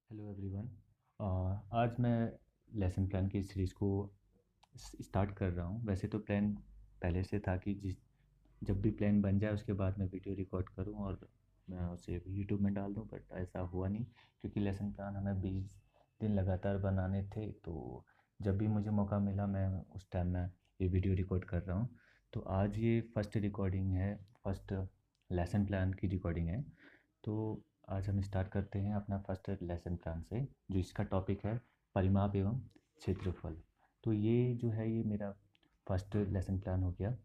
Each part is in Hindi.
Hello everyone. आज मैं लेसन प्लान की सीरीज़ को स्टार्ट कर रहा हूँ। वैसे तो प्लान पहले से था कि जब भी प्लान बन जाए उसके बाद मैं वीडियो रिकॉर्ड करूँ और मैं उसे यूट्यूब में डाल दूँ, बट ऐसा हुआ नहीं क्योंकि लेसन प्लान हमें 20 दिन लगातार बनाने थे। तो जब भी मुझे मौका मिला मैं उस टाइम में ये वीडियो रिकॉर्ड कर रहा हूँ। तो आज ये फर्स्ट रिकॉर्डिंग है, फर्स्ट लेसन प्लान की रिकॉर्डिंग है। तो आज हम स्टार्ट करते हैं अपना फर्स्ट लेसन प्लान से, जो इसका टॉपिक है परिमाप एवं क्षेत्रफल। तो ये जो है ये मेरा फर्स्ट लेसन प्लान हो गया।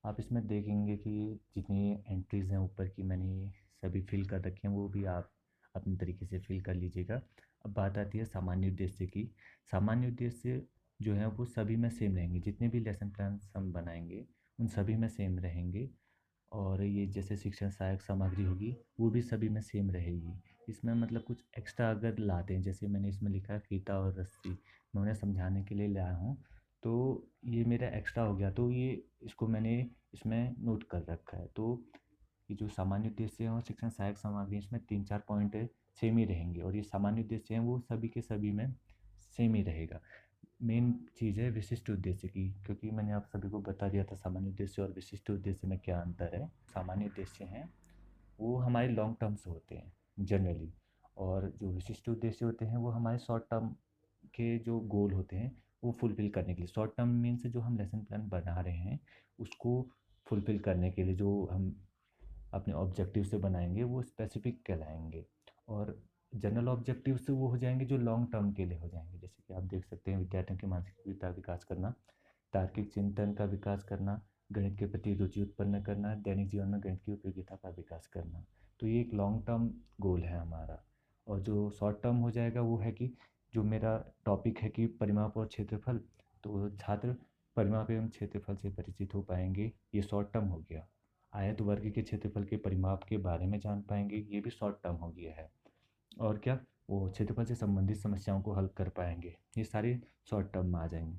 आप इसमें देखेंगे कि जितनी एंट्रीज़ हैं ऊपर की मैंने सभी फिल कर रखी हैं, वो भी आप अपने तरीके से फिल कर लीजिएगा। अब बात आती है सामान्य उद्देश्य की। सामान्य उद्देश्य जो है वो सभी में सेम रहेंगे, जितने भी लेसन प्लान हम बनाएंगे उन सभी में सेम रहेंगे। और ये जैसे शिक्षण सहायक सामग्री होगी वो भी सभी में सेम रहेगी। इसमें मतलब कुछ एक्स्ट्रा अगर लाते हैं, जैसे मैंने इसमें लिखा है फीता और रस्सी, मैं उन्हें समझाने के लिए लाया हूँ। तो ये मेरा एक्स्ट्रा हो गया, तो ये इसको मैंने इसमें नोट कर रखा है। तो ये जो सामान्य उद्देश्य है और शिक्षण सहायक सामग्री, इसमें 3-4 पॉइंट सेम ही रहेंगे और ये सामान्य उद्देश्य हैं वो सभी के सभी में सेम ही रहेगा। मेन चीज़ है विशिष्ट उद्देश्य की, क्योंकि मैंने आप सभी को बता दिया था सामान्य उद्देश्य और विशिष्ट उद्देश्य में क्या अंतर है। सामान्य उद्देश्य हैं वो हमारे लॉन्ग टर्म से होते हैं जनरली, और जो विशिष्ट उद्देश्य होते हैं वो हमारे शॉर्ट टर्म के जो गोल होते हैं वो फुलफ़िल करने के लिए। शॉर्ट टर्म मीन्स जो हम लेसन प्लान बना रहे हैं उसको फुलफ़िल करने के लिए जो हम अपने ऑब्जेक्टिव से बनाएंगे वो स्पेसिफिक कहलाएंगे। और जनरल ऑब्जेक्टिव से वो हो जाएंगे जो लॉन्ग टर्म के लिए हो जाएंगे। जैसे कि आप देख सकते हैं विद्यार्थियों के मानसिक का विकास करना, तार्किक चिंतन का विकास करना, गणित के प्रति रुचि उत्पन्न करना, दैनिक जीवन में गणित की उपयोगिता का विकास करना। तो ये एक लॉन्ग टर्म गोल है हमारा। और जो शॉर्ट टर्म हो जाएगा वो है कि जो मेरा टॉपिक है कि परिमाप और क्षेत्रफल, तो छात्र परिमाप एवं क्षेत्रफल से परिचित हो पाएंगे, ये शॉर्ट टर्म हो गया। आयत वर्ग के क्षेत्रफल के परिमाप के बारे में जान पाएंगे, ये भी शॉर्ट टर्म हो गया है। और क्या, वो क्षेत्रफल से संबंधित समस्याओं को हल कर पाएंगे, ये सारे शॉर्ट टर्म में आ जाएंगे।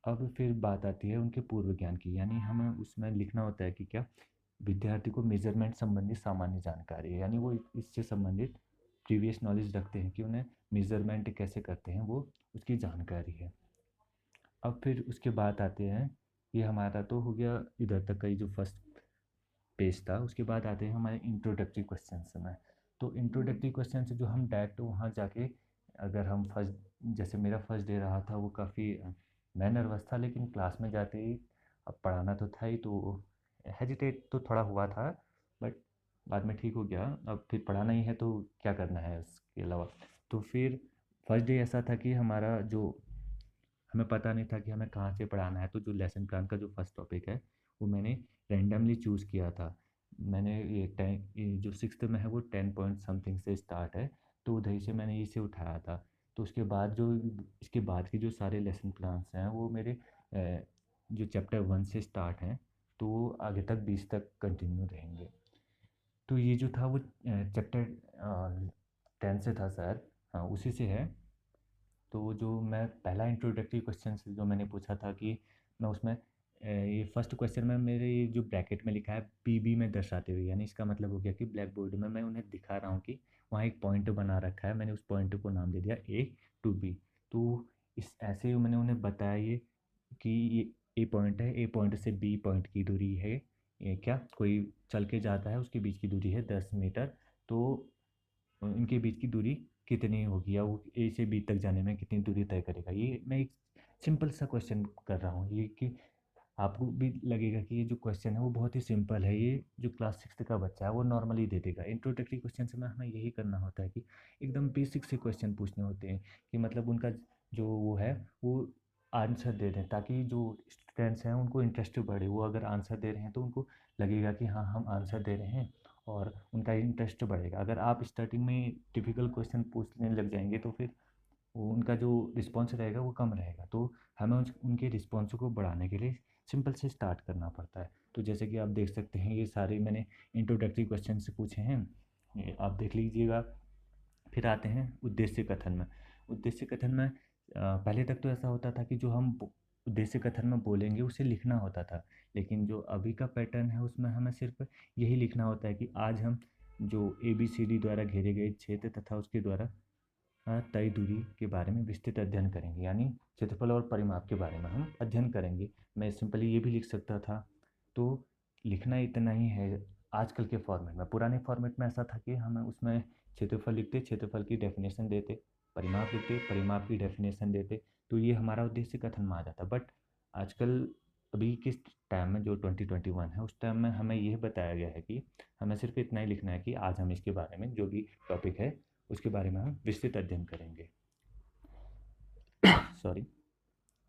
अब फिर बात आती है उनके पूर्व ज्ञान की, यानी हमें उसमें लिखना होता है कि क्या विद्यार्थी को मेजरमेंट संबंधित सामान्य जानकारी है, यानी वो इससे संबंधित प्रीवियस नॉलेज रखते हैं कि उन्हें मेजरमेंट कैसे करते हैं, वो उसकी जानकारी है। अब फिर उसके बाद आते हैं, ये हमारा तो हो गया इधर तक का ही जो फर्स्ट पेज था। उसके बाद आते हैं हमारे इंट्रोडक्टरी क्वेश्चन में। तो इंट्रोडक्टरी क्वेश्चन से जो हम डायरेक्ट वहाँ जाके, अगर हम फर्स्ट, जैसे मेरा फर्स्ट डे रहा था वो काफ़ी, मैं नर्वस था, लेकिन क्लास में जाते ही अब पढ़ाना तो था ही, तो हेजिटेट तो थोड़ा हुआ था, बट बाद में ठीक हो गया। अब फिर पढ़ाना ही है तो क्या करना है उसके अलावा। तो फिर फर्स्ट डे ऐसा था कि हमारा जो, हमें पता नहीं था कि हमें कहाँ से पढ़ाना है। तो जो लेसन प्लान का जो फर्स्ट टॉपिक है वो मैंने रैंडमली चूज़ किया था। मैंने ये जो सिक्स्थ में है वो 10 पॉइंट समथिंग से स्टार्ट है, तो उधर से मैंने इसे उठाया था। तो उसके बाद जो, इसके बाद के जो सारे लेसन प्लान्स हैं वो मेरे जो चैप्टर 1 से स्टार्ट हैं, तो वो आगे तक 20 तक कंटिन्यू रहेंगे। तो ये जो था वो चैप्टर 10 से था सर, हाँ उसी से है। तो जो मैं पहला इंट्रोडक्टरी क्वेश्चन जो मैंने पूछा था कि मैं उसमें ये फर्स्ट क्वेश्चन में मेरे ये जो ब्रैकेट में लिखा है पीबी में दर्शाते हुए, यानी इसका मतलब हो गया कि ब्लैक बोर्ड में मैं उन्हें दिखा रहा हूँ कि वहाँ एक पॉइंट बना रखा है, मैंने उस पॉइंट को नाम दे दिया ए टू बी। तो इस ऐसे ही मैंने उन्हें बताया ये कि ये ए पॉइंट है, ए पॉइंट से बी पॉइंट की दूरी है, ये क्या कोई चल के जाता है उसके बीच की दूरी है 10 मीटर। तो इनके बीच की दूरी कितनी होगी, या वो ए से बी तक जाने में कितनी दूरी तय करेगा। ये मैं एक सिंपल सा क्वेश्चन कर रहा हूँ, ये कि आपको भी लगेगा कि ये जो क्वेश्चन है वो बहुत ही सिंपल है, ये जो क्लास 6 का बच्चा है वो नॉर्मली दे देगा। इंट्रोडक्टरी क्वेश्चन से में हमें यही करना होता है कि एकदम बेसिक से क्वेश्चन पूछने होते हैं कि मतलब उनका जो वो है वो आंसर दे दें, ताकि जो स्टूडेंट्स हैं उनको इंटरेस्ट बढ़े। वो अगर आंसर दे रहे हैं तो उनको लगेगा कि हाँ हम आंसर दे रहे हैं और उनका इंटरेस्ट बढ़ेगा। अगर आप स्टार्टिंग में टिपिकल क्वेश्चन पूछने लग जाएंगे तो फिर वो उनका जो रिस्पॉन्स रहेगा वो कम रहेगा। तो हमें उनके रिस्पॉन्स को बढ़ाने के लिए सिंपल से स्टार्ट करना पड़ता है। तो जैसे कि आप देख सकते हैं ये सारे मैंने इंट्रोडक्टरी क्वेश्चन से पूछे हैं, ये आप देख लीजिएगा। फिर आते हैं उद्देश्य कथन में। उद्देश्य कथन में पहले तक तो ऐसा होता था कि जो हम उद्देश्य कथन में बोलेंगे उसे लिखना होता था, लेकिन जो अभी का पैटर्न है उसमें हमें सिर्फ यही लिखना होता है कि आज हम जो ABCD द्वारा घेरे गए क्षेत्र तथा उसके द्वारा तय दूरी के बारे में विस्तृत अध्ययन करेंगे, यानी क्षेत्रफल और परिमाप के बारे में हम अध्ययन करेंगे। मैं सिंपली ये भी लिख सकता था। तो लिखना इतना ही है आजकल के फॉर्मेट में। पुराने फॉर्मेट में ऐसा था कि हम उसमें क्षेत्रफल लिखते, क्षेत्रफल की डेफिनेशन देते, परिमाप लिखते, परिमाप की डेफिनेशन देते, तो ये हमारा उद्देश्य कथन में आ जाता। बट आजकल अभी किस टाइम में, जो 2021 है, उस टाइम में हमें यह बताया गया है कि हमें सिर्फ इतना ही लिखना है कि आज हम इसके बारे में, जो भी टॉपिक है उसके बारे में हम विस्तृत अध्ययन करेंगे। सॉरी।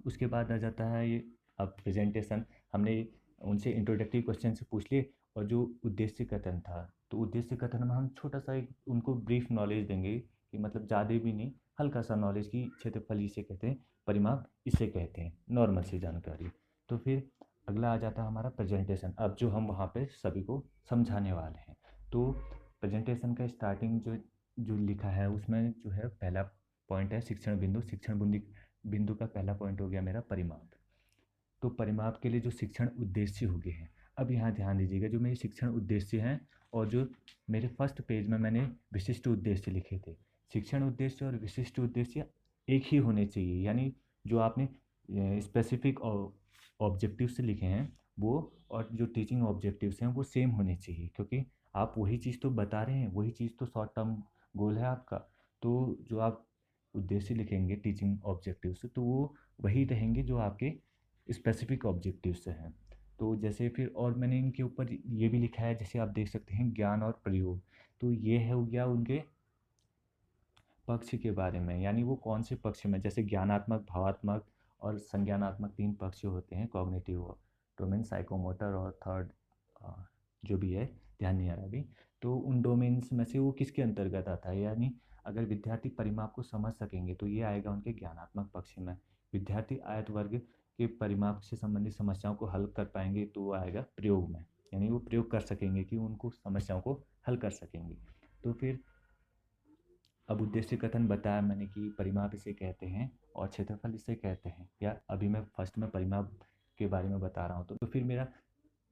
उसके बाद आ जाता है ये अब प्रेजेंटेशन। हमने उनसे इंट्रोडक्टरी क्वेश्चन से पूछ लिए, और जो उद्देश्य कथन था, तो उद्देश्य कथन में हम छोटा सा एक उनको ब्रीफ नॉलेज देंगे कि मतलब ज़्यादा भी नहीं, हल्का सा नॉलेज की क्षेत्रफल इसे कहते हैं, परिमाप इसे कहते हैं, नॉर्मल सी जानकारी। तो फिर अगला आ जाता है हमारा प्रेजेंटेशन, अब जो हम वहाँ पे सभी को समझाने वाले हैं। तो प्रेजेंटेशन का स्टार्टिंग जो जो लिखा है उसमें जो है पहला पॉइंट है शिक्षण बिंदु। शिक्षण बिंदु का पहला पॉइंट हो गया मेरा परिमाप। तो परिमाप के लिए जो शिक्षण उद्देश्य हो गए हैं, अब यहाँ ध्यान दीजिएगा, जो मेरे शिक्षण उद्देश्य हैं और जो मेरे फर्स्ट पेज में मैंने विशिष्ट उद्देश्य लिखे थे, शिक्षण उद्देश्य और विशिष्ट उद्देश्य एक ही होने चाहिए। यानी जो आपने स्पेसिफिक ऑब्जेक्टिव्स लिखे हैं वो, और जो टीचिंग ऑब्जेक्टिव्स हैं वो सेम होने चाहिए, क्योंकि आप वही चीज़ तो बता रहे हैं, वही चीज़ तो शॉर्ट टर्म गोल है आपका। तो जो आप उद्देश्य लिखेंगे टीचिंग ऑब्जेक्टिव्स, तो वो वही रहेंगे जो आपके स्पेसिफिक ऑब्जेक्टिव्स हैं। तो जैसे फिर और मैंने इनके ऊपर ये भी लिखा है, जैसे आप देख सकते हैं ज्ञान और प्रयोग। तो ये है हो गया उनके पक्ष के बारे में, यानी वो कौन से पक्ष में, जैसे ज्ञानात्मक, भावात्मक और संज्ञानात्मक 3 पक्ष होते हैं, कॉग्निटिव डोमेन, साइकोमोटर और थर्ड जो भी है, ध्यान नहीं आ रहा अभी। तो उन डोमेन्स में से वो किसके अंतर्गत आता है, यानी अगर विद्यार्थी परिमाप को समझ सकेंगे तो ये आएगा उनके ज्ञानात्मक पक्ष में। विद्यार्थी आयत वर्ग के परिमाप से संबंधित समस्याओं को हल कर पाएंगे तो वो आएगा प्रयोग में, यानी वो प्रयोग कर सकेंगे कि उनको समस्याओं को हल कर सकेंगे। तो फिर अब उद्देश्य कथन बताया मैंने कि परिमाप इसे कहते हैं और क्षेत्रफल इसे कहते हैं, या अभी मैं फर्स्ट में परिमाप के बारे में बता रहा हूँ। तो फिर मेरा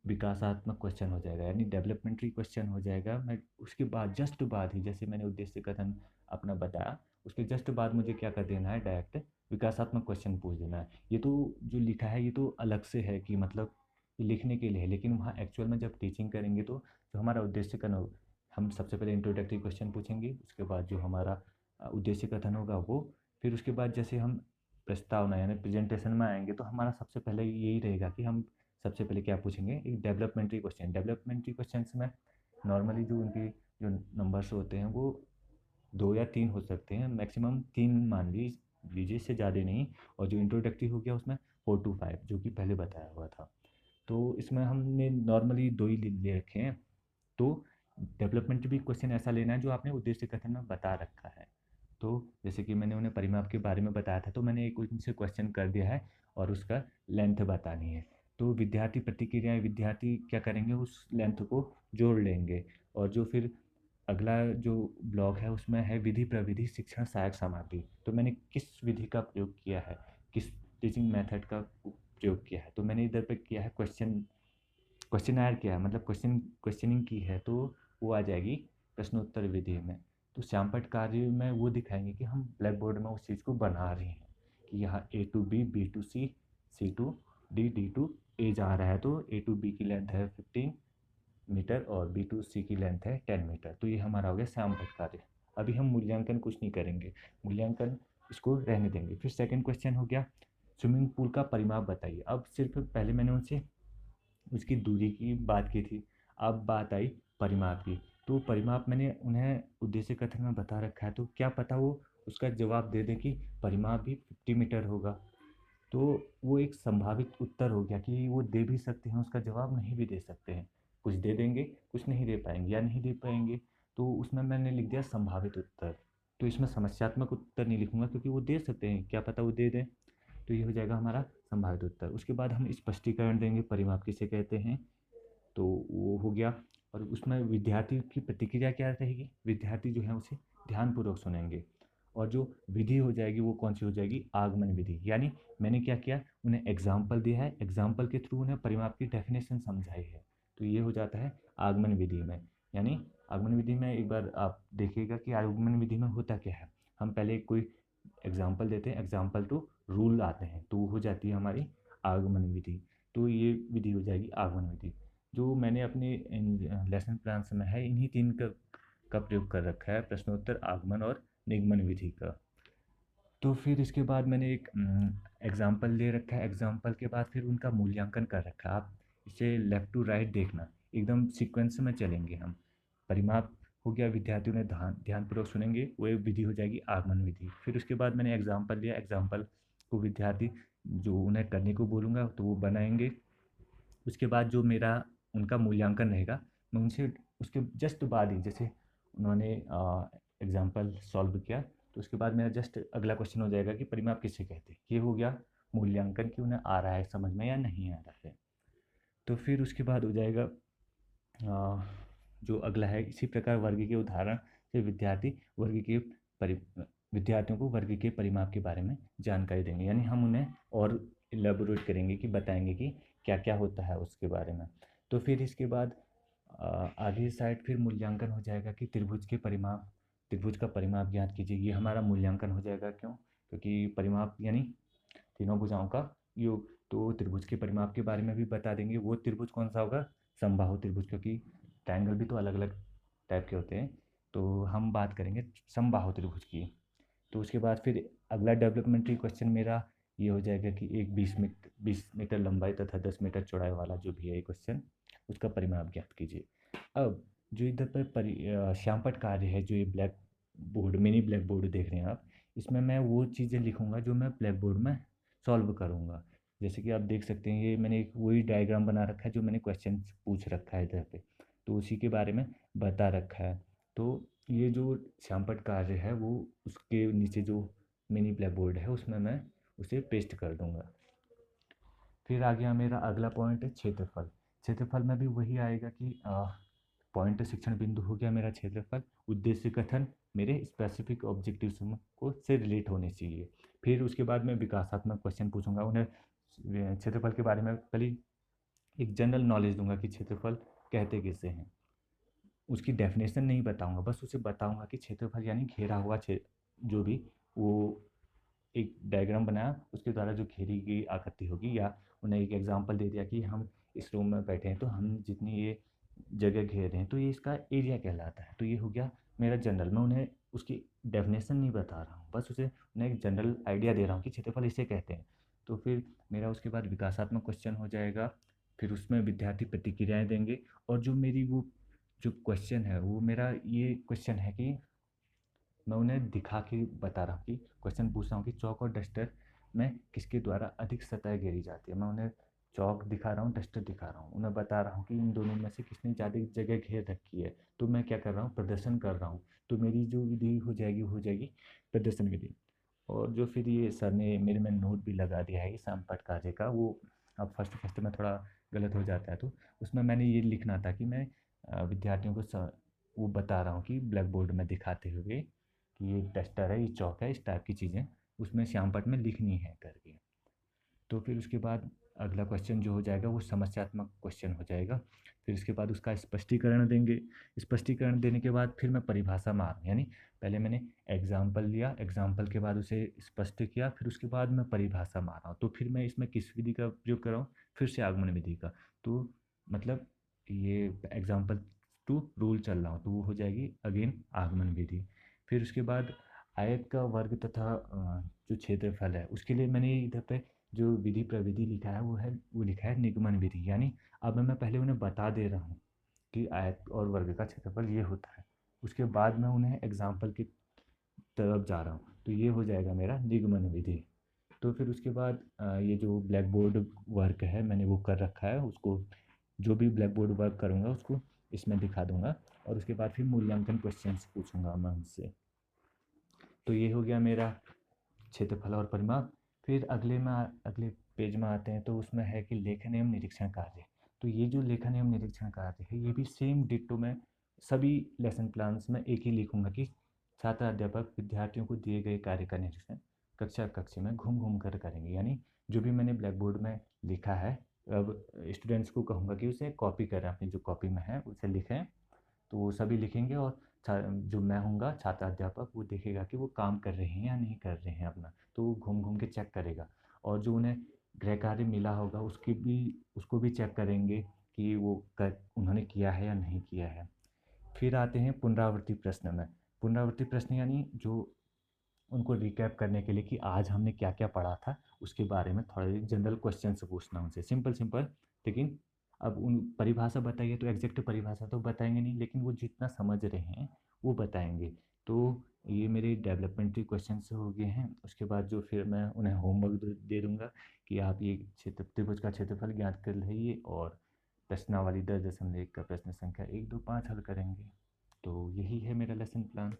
विकासात्मक क्वेश्चन हो जाएगा, यानी डेवलपमेंट्री क्वेश्चन हो जाएगा। मैं उसके बाद जस्ट बाद ही, जैसे मैंने उद्देश्य कथन अपना बताया, उसके जस्ट बाद मुझे क्या कर देना है, डायरेक्ट विकासात्मक क्वेश्चन पूछ देना है। ये तो जो लिखा है ये तो अलग से है कि मतलब लिखने के लिए है, लेकिन वहाँ एक्चुअल में जब टीचिंग करेंगे तो जो हमारा उद्देश्य कथन, हम सबसे पहले इंट्रोडक्टरी क्वेश्चन पूछेंगे, उसके बाद जो हमारा उद्देश्य कथन होगा वो, फिर उसके बाद जैसे हम प्रस्तावना यानी प्रेजेंटेशन में आएंगे तो हमारा सबसे पहले यही रहेगा कि हम सबसे पहले क्या पूछेंगे, एक डेवलपमेंट्री क्वेश्चन। डेवलपमेंट्री क्वेश्चन में नॉर्मली जो उनके जो नंबर्स होते हैं वो 2 या 3 हो सकते हैं, मैक्सिमम 3 मान लीजिए, इससे ज़्यादा नहीं। और जो इंट्रोडक्टरी हो गया उसमें 4 to 5 जो कि पहले बताया हुआ था। तो इसमें हमने नॉर्मली 2 ही ले रखे हैं। तो डेवलपमेंट भी क्वेश्चन ऐसा लेना है जो आपने उद्देश्य कथन में बता रखा है। तो जैसे कि मैंने उन्हें परिमाप के बारे में बताया था, तो मैंने एक उनसे क्वेश्चन कर दिया है और उसका लेंथ बतानी है। तो विद्यार्थी प्रतिक्रियाएं, विद्यार्थी क्या करेंगे, उस लेंथ को जोड़ लेंगे। और जो फिर अगला जो ब्लॉक है उसमें है विधि प्रविधि शिक्षण सहायक सामग्री। तो मैंने किस विधि का प्रयोग किया है, किस टीचिंग मेथड का प्रयोग किया है, तो मैंने इधर पे किया है क्वेश्चन किया है, मतलब क्वेश्चनिंग की है, तो वो आ जाएगी प्रश्नोत्तर विधि में। तो श्यामपट्ट कार्य में वो दिखाएंगे कि हम ब्लैक बोर्ड में उस चीज़ को बना रहे हैं कि यहाँ A to B, B to C, C to D, D to A जा रहा है। तो A to B की लेंथ है 15 मीटर और B to C की लेंथ है 10 मीटर। तो ये हमारा हो गया श्यामपट्ट कार्य। अभी हम मूल्यांकन कुछ नहीं करेंगे, मूल्यांकन इसको रहने देंगे। फिर सेकंड क्वेश्चन हो गया स्विमिंग पूल का परिमाप बताइए। अब सिर्फ पहले मैंने उनसे उसकी दूरी की बात की थी, अब बात आई परिमाप की। तो परिमाप मैंने उन्हें उद्देश्य कथन में बता रखा है, तो क्या पता वो उसका जवाब दे दें कि परिमाप भी 50 मीटर होगा। तो वो एक संभावित उत्तर हो गया कि वो दे भी सकते हैं उसका जवाब, नहीं भी दे सकते हैं, कुछ दे देंगे कुछ नहीं दे पाएंगे या नहीं दे पाएंगे। तो उसमें मैंने लिख दिया संभावित उत्तर। तो इसमें समस्यात्मक उत्तर नहीं लिखूंगा क्योंकि वो दे सकते हैं, क्या पता वो दे दें। तो ये हो जाएगा हमारा संभावित उत्तर। उसके बाद हम स्पष्टीकरण देंगे परिमाप किसे कहते हैं, तो वो हो गया। और उसमें विद्यार्थी की प्रतिक्रिया क्या रहेगी, विद्यार्थी जो है उसे ध्यानपूर्वक सुनेंगे। और जो विधि हो जाएगी वो कौन सी हो जाएगी, आगमन विधि। यानी मैंने क्या किया, उन्हें एग्जाम्पल दिया है, एग्जाम्पल के थ्रू उन्हें परिमाप की डेफिनेशन समझाई है। तो ये हो जाता है आगमन विधि में। यानी आगमन विधि में एक बार आप देखिएगा कि आगमन विधि में होता क्या है। हम पहले कोई एग्जाम्पल देते हैं, एग्जाम्पल टू रूल आते हैं, तो हो जाती है हमारी आगमन विधि। तो ये विधि हो जाएगी आगमन विधि। जो मैंने अपने लेसन प्लान में है, इन्हीं तीन का प्रयोग कर रखा है, प्रश्नोत्तर, आगमन और निगमन विधि का। तो फिर इसके बाद मैंने एक एग्जाम्पल दे रखा है, एग्जाम्पल के बाद फिर उनका मूल्यांकन कर रखा है। आप इसे लेफ़्ट टू राइट देखना, एकदम सीक्वेंस में चलेंगे हम। परिमाप हो गया, विद्यार्थियों ने ध्यानपूर्वक सुनेंगे, वो एक विधि हो जाएगी आगमन विधि। फिर उसके बाद मैंने एग्जाम्पल लिया, एग्जाम्पल को विद्यार्थी जो उन्हें करने को बोलूँगा तो वो बनाएंगे। उसके बाद जो मेरा उनका मूल्यांकन रहेगा, मैं उनसे उसके जस्ट बाद ही, जैसे उन्होंने एग्जाम्पल सॉल्व किया, तो उसके बाद मेरा जस्ट अगला क्वेश्चन हो जाएगा कि परिमाप किसे कहते हैं। ये हो गया मूल्यांकन कि उन्हें आ रहा है समझ में या नहीं आ रहा है। तो फिर उसके बाद हो जाएगा जो अगला है, इसी प्रकार वर्ग के उदाहरण से वर्ग के परि विद्यार्थियों को वर्ग के परिमाप के बारे में जानकारी देंगे, यानी हम उन्हें और इलेबोरेट करेंगे कि बताएंगे कि क्या क्या होता है उसके बारे में। तो फिर इसके बाद आगे साइड फिर मूल्यांकन हो जाएगा कि त्रिभुज का परिमाप ज्ञात कीजिए। ये हमारा मूल्यांकन हो जाएगा, क्यों? क्योंकि परिमाप यानी तीनों भुजाओं का योग। तो त्रिभुज के परिमाप के बारे में भी बता देंगे। वो त्रिभुज कौन सा होगा? समबाहु त्रिभुज, क्योंकि ट्रायंगल भी तो अलग अलग टाइप के होते हैं, तो हम बात करेंगे समबाहु त्रिभुज की। तो उसके बाद फिर अगला डेवलपमेंटरी क्वेश्चन मेरा ये हो जाएगा कि एक 20 मीटर लंबाई तथा 10 मीटर चौड़ाई वाला जो भी है ये क्वेश्चन, उसका परिमाप ज्ञात कीजिए। अब जो इधर पर श्यामपट्ट कार्य है, जो ये black board, mini black board देख रहे हैं आप, इसमें मैं वो चीज़ें लिखूंगा जो मैं ब्लैक बोर्ड में सॉल्व करूंगा। जैसे कि आप देख सकते हैं, ये मैंने एक वही डायग्राम बना रखा है जो मैंने क्वेश्चन पूछ रखा है इधर पे, तो उसी के बारे में बता रखा है। तो ये जो श्यामपट्ट कार्य है, वो उसके नीचे जो मिनी ब्लैक बोर्ड है उसमें मैं उसे पेस्ट कर दूंगा। फिर आ गया मेरा अगला पॉइंट है क्षेत्रफल। क्षेत्रफल में भी वही आएगा कि पॉइंट शिक्षण बिंदु हो गया मेरा क्षेत्रफल, उद्देश्य कथन मेरे स्पेसिफिक ऑब्जेक्टिव्स को से रिलेट होने चाहिए। फिर उसके बाद मैं विकासात्मक क्वेश्चन पूछूंगा, उन्हें क्षेत्रफल के बारे में पहले एक जनरल नॉलेज दूंगा कि क्षेत्रफल कहते किसे हैं। उसकी डेफिनेशन नहीं बताऊंगा, बस उसे बताऊंगा कि क्षेत्रफल यानी घेरा हुआ क्षेत्र, जो भी वो एक डायग्राम बनाया उसके द्वारा जो घेरी गई आकृति होगी, या उन्हें एक एग्जांपल दे दिया कि हम इस रूम में बैठे हैं तो हम जितनी ये जगह घेर रहे हैं तो ये इसका एरिया कहलाता है। तो ये हो गया मेरा जनरल। मैं उन्हें उसकी डेफिनेशन नहीं बता रहा हूँ, बस उसे उन्हें एक जनरल आइडिया दे रहा हूँ कि क्षेत्रफल इसे कहते हैं। तो फिर मेरा उसके बाद विकासात्मक क्वेश्चन हो जाएगा। फिर उसमें विद्यार्थी प्रतिक्रियाएं देंगे, और जो मेरी वो जो क्वेश्चन है वो मेरा ये क्वेश्चन है कि मैं उन्हें दिखा के बता रहा हूँ कि क्वेश्चन पूछ रहा हूँ कि चौक और डस्टर में किसके द्वारा अधिक सतह घेरी जाती है। मैं उन्हें चौक दिखा रहा हूँ, डस्टर दिखा रहा हूँ, उन्हें बता रहा हूँ कि इन दोनों में से किसने ज़्यादा जगह घेर रखी है। तो मैं क्या कर रहा हूँ? प्रदर्शन कर रहा हूँ। तो मेरी जो विधि हो जाएगी प्रदर्शन विधि। और जो फिर ये सर ने मेरे में नोट भी लगा दिया है, ये श्यामपट्ट कार्य का, वो अब फर्स्ट फर्स्ट में थोड़ा गलत हो जाता है, तो उसमें मैंने ये लिखना था कि मैं विद्यार्थियों को वो बता रहा हूँ कि ब्लैक बोर्ड में दिखाते हुए कि ये टेस्टर है, ये चौक है, इस टाइप की चीज़ें उसमें श्यामपट्ट में लिखनी है करके। तो फिर उसके बाद अगला क्वेश्चन जो हो जाएगा वो समस्यात्मक क्वेश्चन हो जाएगा। फिर इसके बाद उसका स्पष्टीकरण देंगे। स्पष्टीकरण देने के बाद फिर मैं परिभाषा मारूँ, यानी पहले मैंने एग्जाम्पल लिया, एग्जाम्पल के बाद उसे स्पष्ट किया, फिर उसके बाद मैं परिभाषा मारा हूँ। तो फिर मैं इसमें किस विधि का प्रयोग कर रहा हूँ? फिर से आगमन विधि का। तो मतलब ये एग्जाम्पल टू रूल चल रहा हूँ, तो वो हो जाएगी अगेन आगमन विधि। फिर उसके बाद आयत का वर्ग तथा जो क्षेत्रफल है उसके लिए मैंने इधर पे जो विधि प्रविधि लिखा है वो लिखा है निगमन विधि। यानी अब मैं पहले उन्हें बता दे रहा हूँ कि आयत और वर्ग का क्षेत्रफल ये होता है, उसके बाद मैं उन्हें एग्जाम्पल की तरफ जा रहा हूँ, तो ये हो जाएगा मेरा निगमन विधि। तो फिर उसके बाद ये जो ब्लैक बोर्ड वर्क है मैंने वो कर रखा है, उसको जो भी ब्लैक बोर्ड वर्क करूँगा उसको इसमें दिखा दूंगा, और उसके बाद फिर मूल्यांकन क्वेश्चंस पूछूंगा मैं उनसे। तो ये हो गया मेरा क्षेत्रफल और परिमाप। फिर अगले पेज में आते हैं, तो उसमें है कि लेखन एवं निरीक्षण कार्य। तो ये जो लेखन एवं निरीक्षण कार्य है ये भी सेम डिट्टो में सभी लेसन प्लान्स में एक ही लिखूंगा कि छात्र अध्यापक विद्यार्थियों को दिए गए कार्य का निरीक्षण कक्षा कक्षा में घूम घूम कर करेंगे। यानी जो भी मैंने ब्लैक बोर्ड में लिखा है, अब स्टूडेंट्स को कहूँगा कि उसे कॉपी करें, अपनी जो कॉपी में है उसे लिखें। तो वो सभी लिखेंगे और जो मैं हूँगा छात्र अध्यापक, वो देखेगा कि वो काम कर रहे हैं या नहीं कर रहे हैं अपना, तो वो घूम घूम के चेक करेगा। और जो उन्हें गृह कार्य मिला होगा उसको भी चेक करेंगे कि वो कर उन्होंने किया है या नहीं किया है। फिर आते हैं पुनरावृत्ति प्रश्न में। पुनरावृत्ति प्रश्न यानी जो उनको रिकैप करने के लिए कि आज हमने क्या क्या पढ़ा था, उसके बारे में थोड़े जनरल क्वेश्चन से पूछना उनसे, सिंपल सिंपल। लेकिन अब उन परिभाषा बताइए तो एग्जैक्ट परिभाषा तो बताएंगे नहीं, लेकिन वो जितना समझ रहे हैं वो बताएंगे। तो ये मेरे डेवलपमेंटरी क्वेश्चन हो गए हैं। उसके बाद जो फिर मैं उन्हें होमवर्क दे दूंगा कि आप ये क्षेत्र त्रिभुज का क्षेत्रफल ज्ञात कर लीजिए और प्रश्नावली 10.1 का प्रश्न संख्या 1, 2, 5 हल करेंगे। तो यही है मेरा लेसन प्लान।